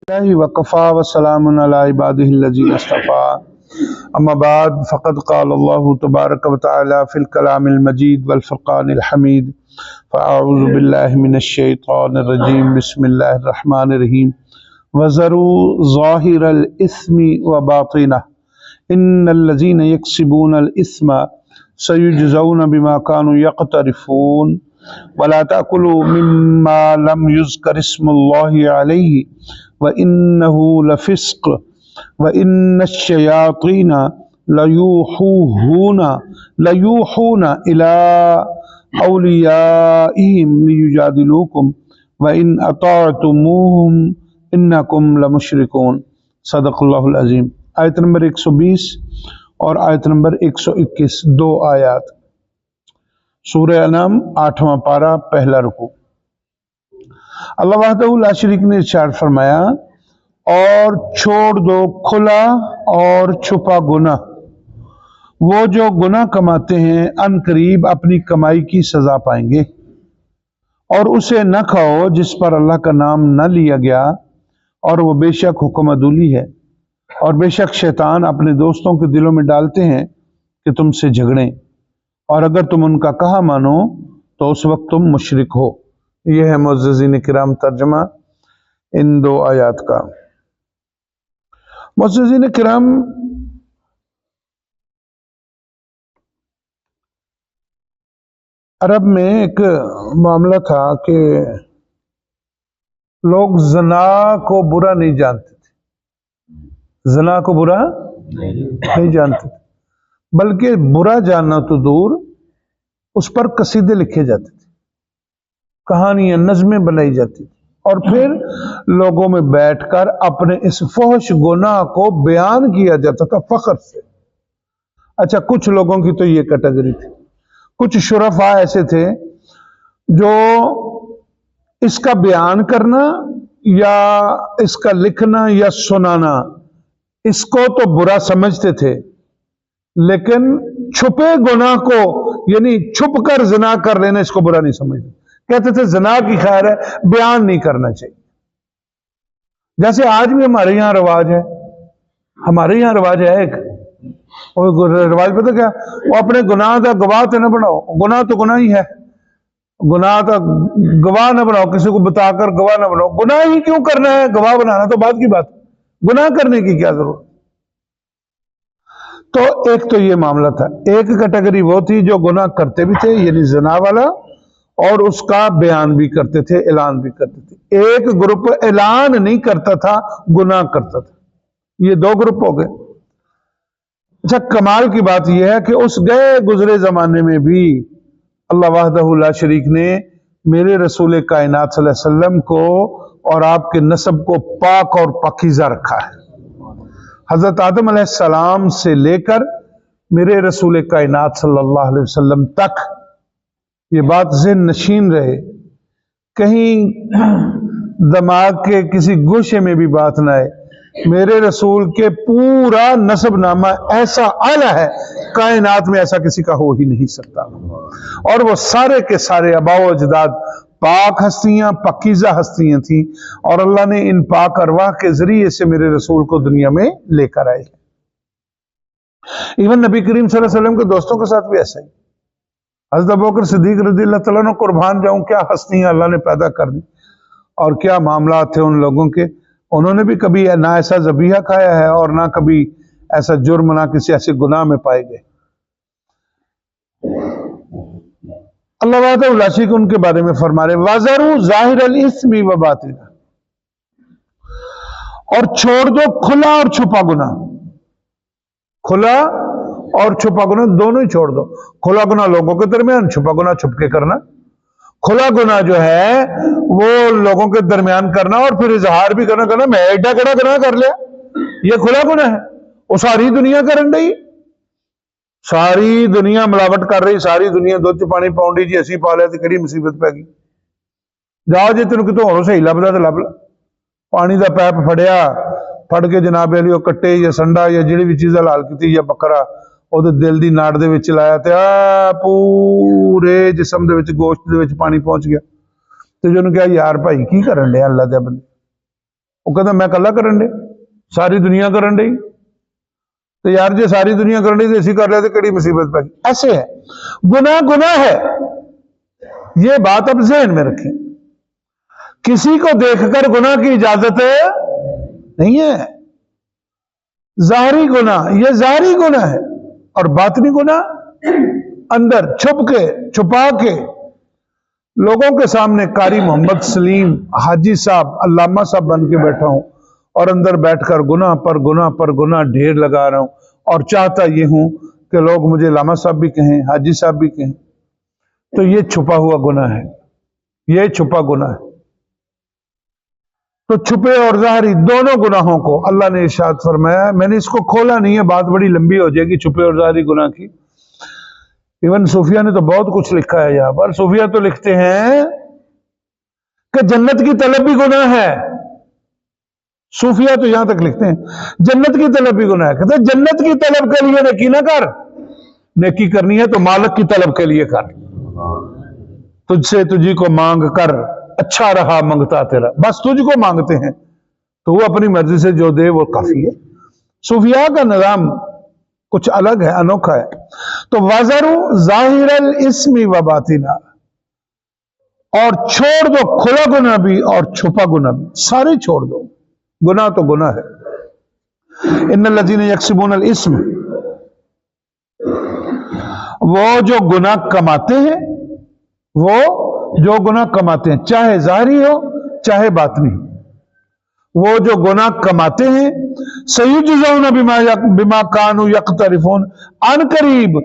وقفا وسلام علی عباده الذین اصطفى اما بعد فقد قال الله تبارک وتعالى في الكلام المجید والفرقان الحمید فاعوذ باللہ من الشیطان الرجیم بسم اللہ الرحمن الرحیم وذروا ظاہر الاثم وباطنہ ان الذین یکسبون الاثم سیجزون بما كانوا یقترفون ولا تأكلوا مما لم يذكر اسم الله عليه وَإِنَّهُ لَفِسْقٌ وَإِنَّ الشَّيَاطِينَ لَيُوحُونَ إِلَىٰ أَوْلِيَائِهِمْ لِيُجَادِلُوكُمْ وَإِنْ أَطَعْتُمُوهُمْ إِنَّكُمْ لَمُشْرِكُونَ صدق اللہ العظیم۔ آیت نمبر 120 اور آیت نمبر 121 دو آیات، سورہ انعام 8واں پارہ پہلا رکوع۔ اللہ وحدہ لا شریک نے ارشاد فرمایا، اور چھوڑ دو کھلا اور چھپا گناہ۔ وہ جو گناہ کماتے ہیں ان قریب اپنی کمائی کی سزا پائیں گے، اور اسے نہ کھاؤ جس پر اللہ کا نام نہ لیا گیا، اور وہ بے شک حکم عدولی ہے، اور بے شک شیطان اپنے دوستوں کے دلوں میں ڈالتے ہیں کہ تم سے جھگڑیں، اور اگر تم ان کا کہا مانو تو اس وقت تم مشرک ہو۔ یہ ہے معززین کرام ترجمہ ان دو آیات کا۔ معززین کرام، عرب میں ایک معاملہ تھا کہ لوگ زنا کو برا نہیں جانتے تھے، زنا کو برا نہیں جانتے تھے، بلکہ برا جاننا تو دور، اس پر قصیدے لکھے جاتے تھے، کہانیاں نظمیں بنائی جاتی تھی، اور پھر لوگوں میں بیٹھ کر اپنے اس فحش گناہ کو بیان کیا جاتا تھا فخر سے۔ اچھا، کچھ لوگوں کی تو یہ کیٹیگری تھی، کچھ شرفاء ایسے تھے جو اس کا بیان کرنا یا اس کا لکھنا یا سنانا اس کو تو برا سمجھتے تھے، لیکن چھپے گناہ کو یعنی چھپ کر زنا کر لینا اس کو برا نہیں سمجھتے، کہتے تھے زنا کی خیر ہے، بیان نہیں کرنا چاہیے۔ جیسے آج بھی ہمارے یہاں رواج ہے، ایک رواج پتہ کیا، وہ اپنے گناہ کا گواہ تو نہ بناؤ، گناہ تو گناہ ہی ہے، گناہ کا گواہ نہ بناؤ، کسی کو بتا کر گواہ نہ بناؤ۔ گناہ ہی کیوں کرنا ہے، گواہ بنانا تو بعد کی بات، گناہ کرنے کی کیا ضرورت۔ تو ایک تو یہ معاملہ تھا، ایک کیٹیگری وہ تھی جو گناہ کرتے بھی تھے یعنی زنا والا، اور اس کا بیان بھی کرتے تھے، اعلان بھی کرتے تھے۔ ایک گروپ اعلان نہیں کرتا تھا، گناہ کرتا تھا، یہ دو گروپ ہو گئے۔ اچھا، کمال کی بات یہ ہے کہ اس گئے گزرے زمانے میں بھی اللہ وحدہ لا شریک نے میرے رسول کائنات صلی اللہ علیہ وسلم کو اور آپ کے نسب کو پاک اور پاکیزہ رکھا ہے۔ حضرت آدم علیہ السلام سے لے کر میرے رسول کائنات صلی اللہ علیہ وسلم تک یہ بات ذہن نشین رہے، کہیں دماغ کے کسی گوشے میں بھی بات نہ آئے، میرے رسول کے پورا نسب نامہ ایسا اعلیٰ ہے، کائنات میں ایسا کسی کا ہو ہی نہیں سکتا، اور وہ سارے کے سارے آباء و اجداد پاک ہستیاں، پاکیزہ ہستیاں تھیں، اور اللہ نے ان پاک ارواح کے ذریعے سے میرے رسول کو دنیا میں لے کر آئے۔ ایون نبی کریم صلی اللہ علیہ وسلم کے دوستوں کے ساتھ بھی ایسا ہی، حضرت ابوبکر صدیق رضی اللہ تعالیٰ عنہ، قربان جاؤں، کیا ہستیاں اللہ نے پیدا کر دی، اور کیا معاملات تھے ان لوگوں کے۔ انہوں نے بھی کبھی نہ ایسا ذبیحہ کھایا ہے، اور نہ کبھی ایسا جرم، نہ کسی ایسے گناہ میں پائے گئے۔ اللہ وحدہ لا شریک ان کے بارے میں فرما رہے، وَذَرُوا ظَاهِرَ الْإِثْمِ وَبَاطِنَهُ، اور چھوڑ دو کھلا اور چھپا گناہ، کھلا اور چھپا گناہ دونوں ہی چھوڑ دو۔ کھلا گناہ لوگوں کے درمیان، چھپا گناہ چھپ کے کرنا۔ کھلا گناہ جو ہے وہ لوگوں کے درمیان کرنا، اور پھر اظہار بھی کرنا میں ایڈا کڑا گناہ کر لیا، یہ کھلا گناہ ہے۔ وہ ساری دنیا کرن رہی، ساری دنیا ملاوٹ کر رہی، ساری دنیا دودھ چ پانی پاؤں جی، اسی پا لیا تو کہڑی مصیبت پی گئی۔ جاؤ جی تینوں کتوں ہوروں صحیح لبدا تو لب لا، پانی دا پیپ پھڑیا، پھڑ کے جناب علی وہ کٹے یا سنڈا یا جڑی بھی چیز حلال کی یا بکرا وہ دل دی ناڑ دے وچ لایا تے پورے جسم دے وچ گوشت دے وچ پانی پہنچ گیا۔ تے جو نے کہا یار بھائی کی کرن ڈیا اللہ دے بندے، وہ کہتا میں کلا کرن دے ساری دنیا کرن دے تو یار جی ساری دنیا کرن دے اسی کر لے تو کڑی مصیبت پہ گئی. ایسے ہے گناہ گناہ ہے. یہ بات اب ذہن میں رکھیں. کسی کو دیکھ کر گناہ کی اجازت نہیں ہے. ظاہری گناہ یہ ظاہری گناہ ہے اور باطنی گناہ اندر چھپ کے چھپا کے لوگوں کے سامنے قاری محمد سلیم حاجی صاحب علامہ صاحب بن کے بیٹھا ہوں اور اندر بیٹھ کر گناہ پر گناہ پر گناہ ڈھیر لگا رہا ہوں اور چاہتا یہ ہوں کہ لوگ مجھے علامہ صاحب بھی کہیں حاجی صاحب بھی کہیں. تو یہ چھپا ہوا گناہ ہے. یہ چھپا گناہ ہے. تو چھپے اور ظاہری دونوں گناہوں کو اللہ نے ارشاد فرمایا. میں نے اس کو کھولا نہیں ہے بات بڑی لمبی ہو جائے گی چھپے اور ظاہری گناہ کی. ایون صوفیہ نے تو بہت کچھ لکھا ہے یہاں پر. صوفیہ تو لکھتے ہیں کہ جنت کی طلب بھی گناہ ہے. صوفیہ تو یہاں تک لکھتے ہیں جنت کی طلب بھی گناہ ہے. کہتے ہیں جنت کی طلب کے لیے نیکی نہ کر. نیکی کرنی ہے تو مالک کی طلب کے لیے کر. تجھ سے تجھی کو مانگ کر اچھا رہا منگتا تیرا. بس تجھ کو مانگتے ہیں تو وہ اپنی مرضی سے جو دے وہ کافی ہے. صوفیاء کا نظام کچھ الگ ہے انوکھا ہے. تو وَذَرُوا ظَاهِرَ الْإِسْمِ وَبَاطِنَهُ اور چھوڑ دو کھلا گناہ بھی اور چھپا گناہ بھی. سارے چھوڑ دو. گناہ تو گناہ ہے. ان الذین یکسبون الاسم وہ جو گناہ کماتے ہیں وہ جو گناہ کماتے ہیں چاہے ظاہری ہو چاہے باطنی وہ جو گناہ کماتے ہیں سیجزون بما کانوا یقترفون ان قریب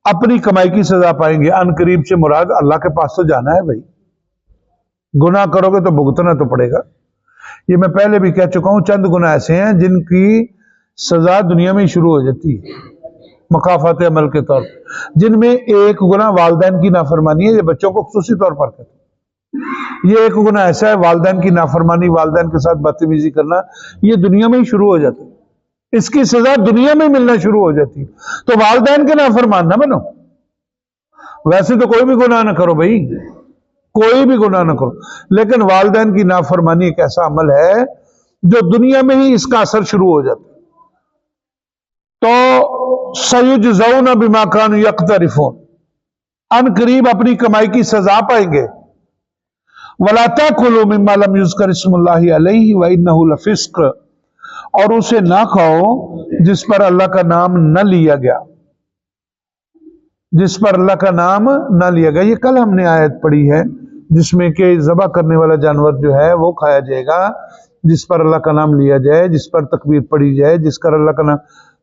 اپنی کمائی کی سزا پائیں گے. ان قریب سے مراد اللہ کے پاس تو جانا ہے بھائی. گناہ کرو گے تو بھگتنا تو پڑے گا. یہ میں پہلے بھی کہہ چکا ہوں چند گناہ ایسے ہیں جن کی سزا دنیا میں ہی شروع ہو جاتی ہے مکافات عمل کے طور پر. جن میں ایک گناہ والدین کی نافرمانی ہے. یہ بچوں کو خصوصی طور پر کہتے ہیں. یہ ایک گناہ ایسا ہے والدین کی نافرمانی والدین کے ساتھ بدتمیزی کرنا یہ دنیا میں ہی شروع ہو جاتا ہے. اس کی سزا دنیا میں ملنا شروع ہو جاتی ہے. تو والدین کے نافرمان نہ بنو. ویسے تو کوئی بھی گناہ نہ کرو بھائی کوئی بھی گناہ نہ کرو لیکن والدین کی نافرمانی ایک ایسا عمل ہے جو دنیا میں ہی اس کا اثر شروع ہو جاتا ہے. تو سیجزون بما کانوا یقترفون ان قریب اپنی کمائی کی سزا پائیں گے. ولا تاکلوا مما لم یذکر اسم اللہ علیہ وانہ لفسق اور اسے نہ کھاؤ جس پر اللہ کا نام نہ لیا گیا. جس پر اللہ کا نام نہ لیا گیا. یہ کل ہم نے آیت پڑھی ہے جس میں کہ ذبح کرنے والا جانور جو ہے وہ کھایا جائے گا جس پر اللہ کا نام لیا جائے جس پر تکبیر پڑھی جائے جس پر اللہ کا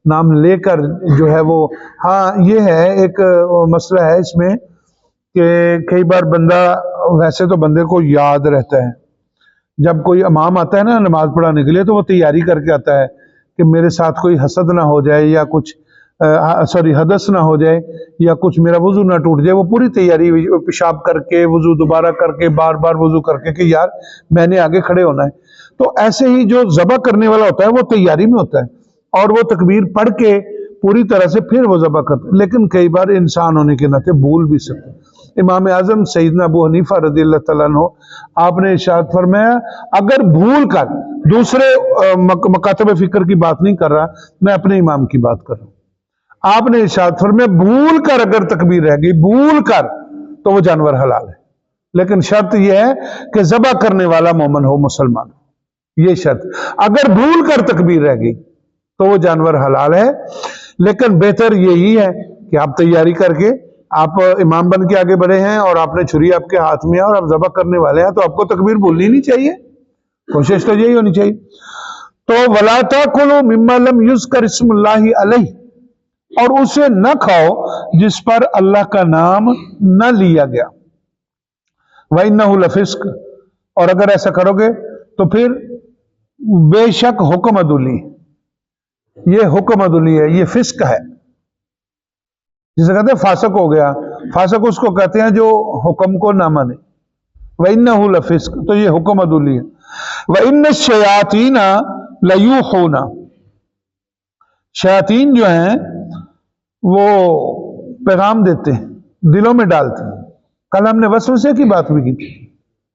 نام لے کر جو ہے وہ. ہاں یہ ہے ایک مسئلہ ہے اس میں کہ کئی بار بندہ ویسے تو بندے کو یاد رہتا ہے جب کوئی امام آتا ہے نا نماز پڑھانے کے لیے تو وہ تیاری کر کے آتا ہے کہ میرے ساتھ کوئی حسد نہ ہو جائے یا کچھ حدث نہ ہو جائے یا کچھ میرا وضو نہ ٹوٹ جائے. وہ پوری تیاری پیشاب کر کے وضو دوبارہ کر کے بار بار وضو کر کے کہ یار میں نے آگے کھڑے ہونا ہے. تو ایسے ہی جو ذبح کرنے والا ہوتا ہے وہ تیاری میں ہوتا ہے اور وہ تکبیر پڑھ کے پوری طرح سے پھر وہ ذبح کرتا ہے. لیکن کئی بار انسان ہونے کے ناطے بھول بھی سکتے. امام اعظم سیدنا ابو حنیفہ رضی اللہ تعالیٰ عنہ آپ نے ارشاد فرمایا اگر بھول کر دوسرے مکاتب فکر کی بات نہیں کر رہا میں اپنے امام کی بات کر رہا ہوں. آپ نے ارشاد فرمایا بھول کر اگر تکبیر رہ گئی بھول کر تو وہ جانور حلال ہے. لیکن شرط یہ ہے کہ ذبح کرنے والا مومن ہو مسلمان ہو. یہ شرط. اگر بھول کر تکبیر رہ گئی تو وہ جانور حلال ہے. لیکن بہتر یہی ہے کہ آپ تیاری کر کے آپ امام بن کے آگے بڑھے ہیں اور آپ نے چھری آپ کے ہاتھ میں ہے اور آپ ذبح کرنے والے ہیں تو آپ کو تکبیر بھولنی نہیں چاہیے. کوشش تو یہی ہونی چاہیے. تو وَلَا تَأْكُلُوا مِمَّا لَمْ يُذْكَرِ اسْمُ اللَّهِ عَلَيْهِ اور اسے نہ کھاؤ جس پر اللہ کا نام نہ لیا گیا. وَإِنَّهُ لَفِسْقٌ اور اگر ایسا کرو گے تو پھر بے شک حکم عدولی. یہ حکم عدولی ہے یہ فسق ہے جسے کہتے ہیں فاسق ہو گیا. فاسق اس کو کہتے ہیں جو حکم کو نہ مانے. وَإِنَّهُ لَفِسْقٌ تو یہ حکم عدولی ہے. وَإِنَّ الشَّيَاطِينَ لَيُوحُونَ شیاطین جو ہیں وہ پیغام دیتے ہیں دلوں میں ڈالتے ہیں. کل ہم نے وسوسے کی بات بھی کی تھی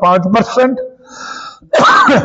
5%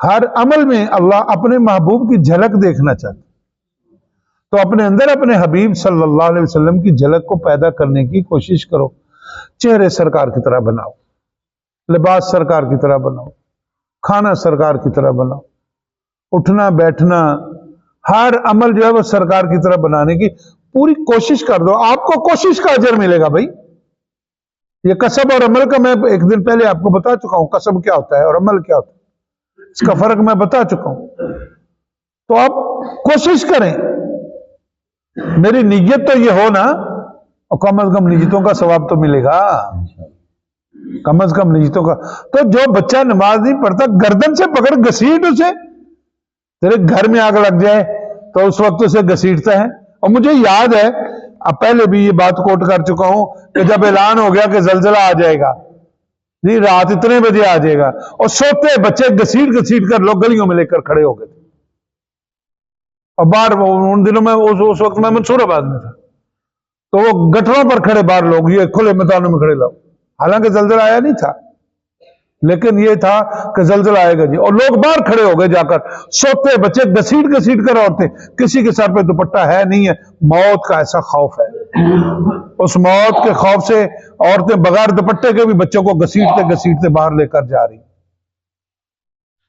ہر عمل میں اللہ اپنے محبوب کی جھلک دیکھنا چاہتا، تو اپنے اندر اپنے حبیب صلی اللہ علیہ وسلم کی جھلک کو پیدا کرنے کی کوشش کرو. چہرے سرکار کی طرح بناؤ، لباس سرکار کی طرح بناؤ، کھانا سرکار کی طرح بناؤ، اٹھنا بیٹھنا ہر عمل جو ہے وہ سرکار کی طرح بنانے کی پوری کوشش کر دو. آپ کو کوشش کا اجر ملے گا بھائی. یہ کسب اور عمل کا میں ایک دن پہلے آپ کو بتا چکا ہوں، کسب کیا ہوتا ہے اور عمل کیا ہوتا ہے، اس کا فرق میں بتا چکا ہوں. تو آپ کوشش کریں. میری نیت تو یہ ہو نا، اور کم از کم نیتوں کا ثواب تو ملے گا، کم از کم نیتوں کا. تو جو بچہ نماز نہیں پڑھتا، گردن سے پکڑ گھسیٹ اسے. تیرے گھر میں آگ لگ جائے تو اس وقت اسے گھسیٹتا ہے. اور مجھے یاد ہے، اب پہلے بھی یہ بات کوٹ کر چکا ہوں کہ جب اعلان ہو گیا کہ زلزلہ آ جائے گا جی، رات اتنے بجے آ جائے گا، اور سوتے بچے گھسیٹ گھسیٹ کر لوگ گلیوں میں لے کر کھڑے ہو گئے تھے. اور باہر ان دنوں میں اس وقت میں منصور آباد میں تھا، تو وہ گٹروں پر کھڑے باہر لوگ، یہ کھلے میدانوں میں کھڑے لوگ. حالانکہ زلزلہ آیا نہیں تھا، لیکن یہ تھا کہ زلزلہ آئے گا جی، اور لوگ باہر کھڑے ہو گئے جا کر. سوتے بچے گھسیٹ گھسیٹ کر عورتیں، کسی کے سر پہ دوپٹہ ہے نہیں ہے. موت کا ایسا خوف ہے، اس موت کے خوف سے عورتیں بغیر دوپٹے کے بھی بچوں کو گھسیٹتے گھسیٹتے باہر لے کر جا رہی.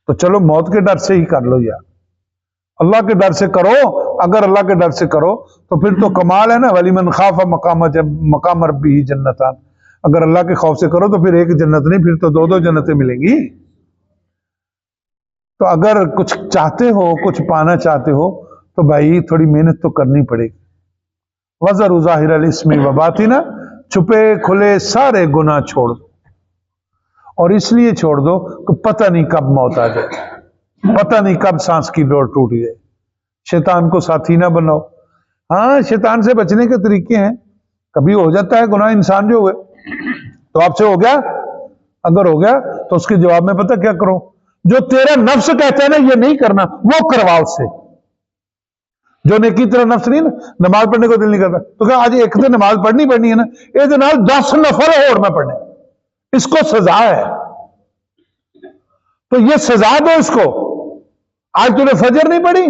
تو چلو موت کے ڈر سے ہی کر لو یار، اللہ کے ڈر سے کرو. اگر اللہ کے ڈر سے کرو تو پھر تو کمال ہے نا. وَلِمَنْ خَافَ مَقَامَ رَبِّهِ جَنَّتَانِ. اگر اللہ کے خوف سے کرو تو پھر ایک جنت نہیں، پھر تو دو دو جنتیں ملیں گی. تو اگر کچھ چاہتے ہو، کچھ پانا چاہتے ہو تو بھائی تھوڑی محنت تو کرنی پڑے گی. وَذَرُوا ظَاهِرَ الْإِثْمِ وَبَاطِنَهُ. چھپے کھلے سارے گناہ چھوڑ دو، اور اس لیے چھوڑ دو کہ پتہ نہیں کب موت آ جائے، پتہ نہیں کب سانس کی ڈور ٹوٹ جائے. شیطان کو ساتھی نہ بناؤ. ہاں شیطان سے بچنے کے طریقے ہیں. کبھی ہو جاتا ہے گناہ انسان جو ہوئے، تو آپ سے ہو گیا، اگر ہو گیا تو اس کے جواب میں پتہ کیا کرو؟ جو تیرا نفس کہتا ہے نا یہ نہیں کرنا، وہ کرواؤ اس سے. جو نیکی تیرا نفس نہیں نا، نماز پڑھنے کو دل نہیں کرتا تو کہا آج ایک تو نماز پڑھنی ہے نا، یہ نال 10 نفل اور میں پڑھنے، اس کو سزا ہے. تو یہ سزا دو اس کو. آج تو نے فجر نہیں پڑھی،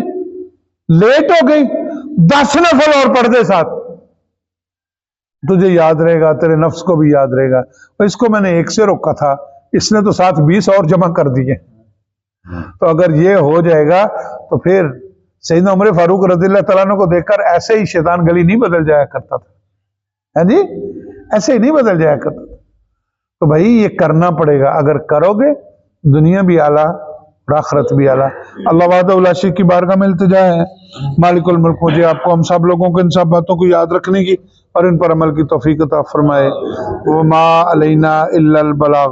لیٹ ہو گئی، 10 نفل اور پڑھ دے ساتھ، تجھے یاد رہے گا، تیرے نفس کو بھی یاد رہے گا. اس کو میں نے 1 سے روکا تھا، اس نے تو ساتھ 20 اور جمع کر دیے. تو اگر یہ ہو جائے گا تو پھر سیدنا عمر فاروق رضی اللہ تعالیٰ عنہ کو دیکھ کر ایسے ہی شیطان گلی نہیں بدل جایا کرتا تھا. ہاں جی، ایسے ہی نہیں بدل جایا کرتا تھا. تو بھائی یہ کرنا پڑے گا. اگر کرو گے دنیا بھی اعلیٰ اور آخرت بھی اعلیٰ. اللہ وحدہ لا شریک کی بارگاہ میں التجا ہے، مالک الملک مجھے آپ کو ہم سب لوگوں کو ان سب باتوں کو یاد رکھنے کی اور ان پر عمل کی توفیق عطا فرمائے. وما علینا الا البلاغ.